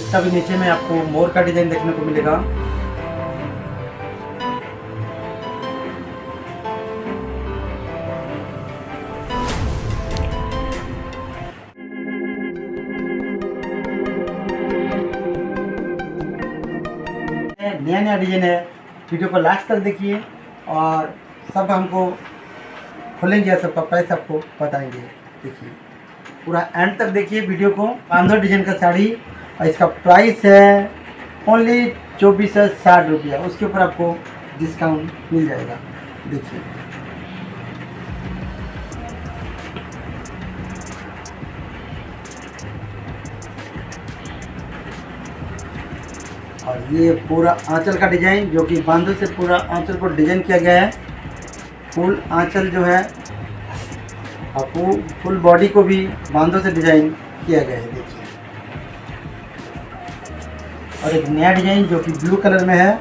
इसका भी नीचे में आपको मोर का डिजाइन देखने को मिलेगा। नया नया डिजाइन है, वीडियो को लास्ट तक देखिए और सब हमको खोलेंगे, सबका प्राइस आपको बताएंगे। देखिए पूरा एंड तक देखिए वीडियो को। 500 डिजाइन का साड़ी और इसका प्राइस है ओनली 2460 रुपया। उसके ऊपर आपको डिस्काउंट मिल जाएगा। देखिए और ये पूरा आंचल का डिजाइन जो कि बांधों से पूरा आंचल पर डिजाइन किया गया है। फुल आंचल जो है और फुल बॉडी को भी बांधों से डिजाइन किया गया है। देखिए और एक नया डिजाइन जो कि ब्लू कलर में है,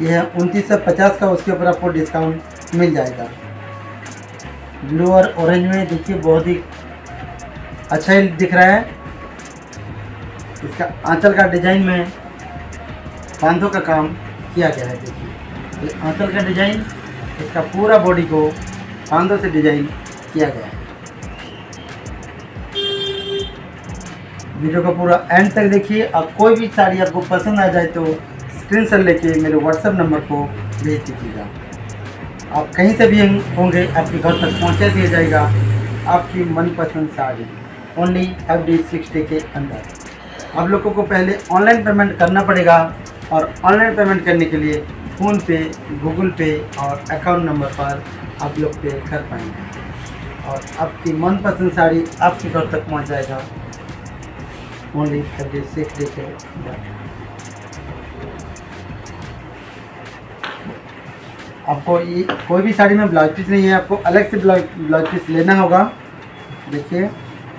यह है 2950 का। उसके ऊपर आपको डिस्काउंट मिल जाएगा। ब्लू और ऑरेंज में देखिए बहुत ही अच्छा ही दिख रहा है। इसका आंचल का डिजाइन में बांधों का काम किया गया है। देखिए ये आंचल का डिजाइन, इसका पूरा बॉडी को बांधों से डिजाइन किया गया है। वीडियो को पूरा एंड तक देखिए। अब कोई भी साड़ी आपको पसंद आ जाए तो स्क्रीनशॉट लेके मेरे व्हाट्सएप नंबर को भेज दीजिएगा। आप कहीं से भी होंगे, आपके घर तक पहुंचा दिया जाएगा आपकी मनपसंद साड़ी ओनली FD60 के अंदर। आप लोगों को पहले ऑनलाइन पेमेंट करना पड़ेगा और ऑनलाइन पेमेंट करने के लिए फ़ोन पे, गूगल पे और अकाउंट नंबर पर आप लोग पे कर पाएंगे और आपकी मनपसंद साड़ी आपके घर तक पहुंच जाएगा ओनली FD60 के अंदर। आपको ये कोई भी साड़ी में ब्लाउज पीस नहीं है, आपको अलग से ब्लाउज पीस लेना होगा। देखिए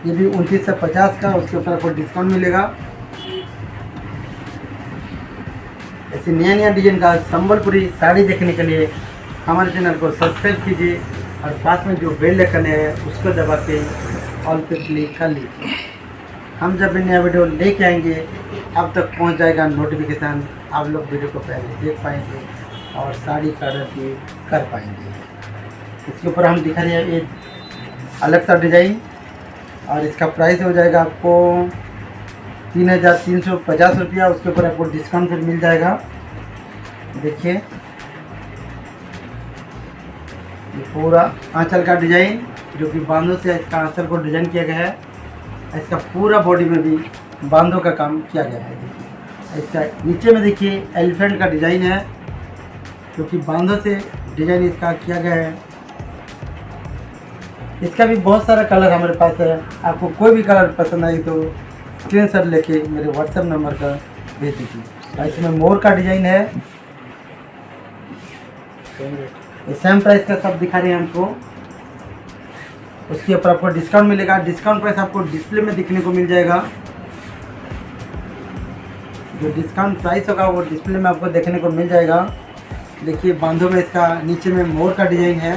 ये भी 2950 का। उसके ऊपर आपको डिस्काउंट मिलेगा। ऐसे नया नया डिजाइन का संबलपुरी साड़ी देखने के लिए हमारे चैनल को सब्सक्राइब कीजिए और पास में जो बेल आइकन है उसको दबा के ऑल पे क्लिक कर लीजिए। हम जब भी नया वीडियो लेके आएंगे अब तक पहुंच जाएगा नोटिफिकेशन। आप लोग वीडियो को पहले देख पाएंगे और साड़ी का ऑर्डर भी कर पाएंगे। इसके ऊपर हम दिखा रहे हैं एक अलग सा डिज़ाइन और इसका प्राइस हो जाएगा आपको 3350 रुपया। उसके ऊपर आपको डिस्काउंट फिर मिल जाएगा। देखिए ये पूरा आंचल का डिज़ाइन जो कि बांधों से इसका आंचल को डिज़ाइन किया गया है। इसका पूरा बॉडी में भी बांधों का काम किया गया है। देखिए इसका नीचे में देखिए एलिफेंट का डिज़ाइन है जो कि बांधों से डिज़ाइन इसका किया गया है। इसका भी बहुत सारा कलर हमारे पास है। आपको कोई भी कलर पसंद आई तो स्क्रीनशॉट लेके मेरे व्हाट्सएप नंबर पर भेज दीजिए। इसमें मोर का डिज़ाइन है। सेम प्राइस का सब दिखा रहे हैं हमको। उसके ऊपर आपको डिस्काउंट मिलेगा। डिस्काउंट प्राइस आपको डिस्प्ले में दिखने को मिल जाएगा। जो डिस्काउंट प्राइस होगा वो डिस्प्ले में आपको देखने को मिल जाएगा। देखिए बांधों में इसका नीचे में मोर का डिज़ाइन है।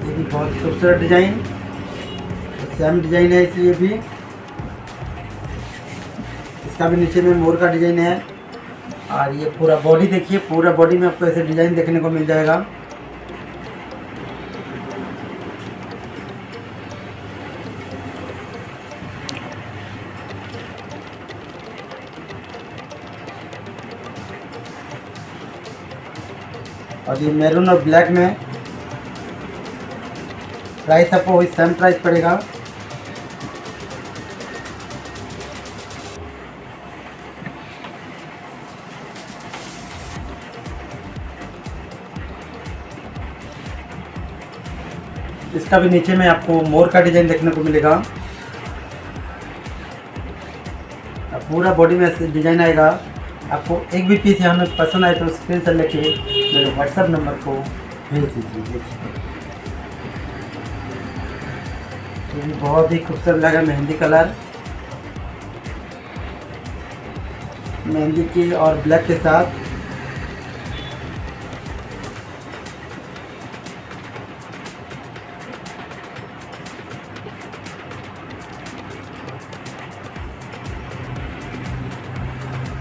ये भी बहुत खूबसूरत डिज़ाइन, सेम डिज़ाइन है इसलिए भी। इसका भी नीचे में मोर का डिज़ाइन है और ये पूरा बॉडी देखिए। पूरा बॉडी में आपको ऐसे डिज़ाइन देखने को मिल जाएगा। और ये मैरून और ब्लैक में प्राइस आपको वही सेम प्राइस पड़ेगा। इसका भी नीचे में आपको मोर का डिज़ाइन देखने को मिलेगा। पूरा बॉडी में ऐसे डिज़ाइन आएगा। आपको एक भी पीस यहाँ में पसंद आए तो स्क्रीनशॉट लेके मेरे व्हाट्सएप नंबर को भेज दीजिए। देखिए ये भी बहुत ही खूबसूरत लगा। मेहंदी कलर, मेहंदी की और ब्लैक के साथ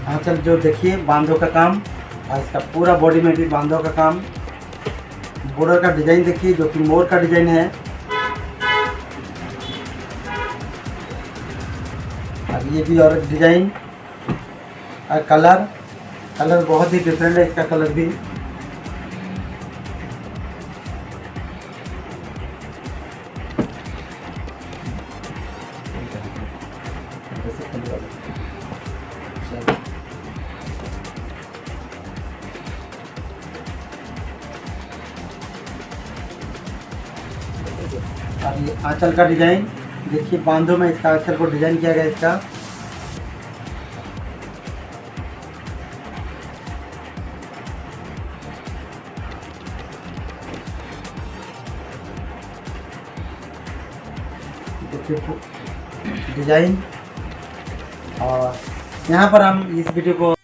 आंचल जो देखिए बांधों का काम, और इसका पूरा बॉडी में भी बांधों का काम। बॉर्डर का डिजाइन देखिए जो कि मोर का डिजाइन है। अब ये भी और डिजाइन और कलर बहुत ही डिफरेंट है इसका कलर भी। अब ये आंचल का डिजाइन देखिए, बांधों में इसका आंचल को डिजाइन किया गया इसका। देखिए डिजाइन। और यहाँ पर हम इस वीडियो को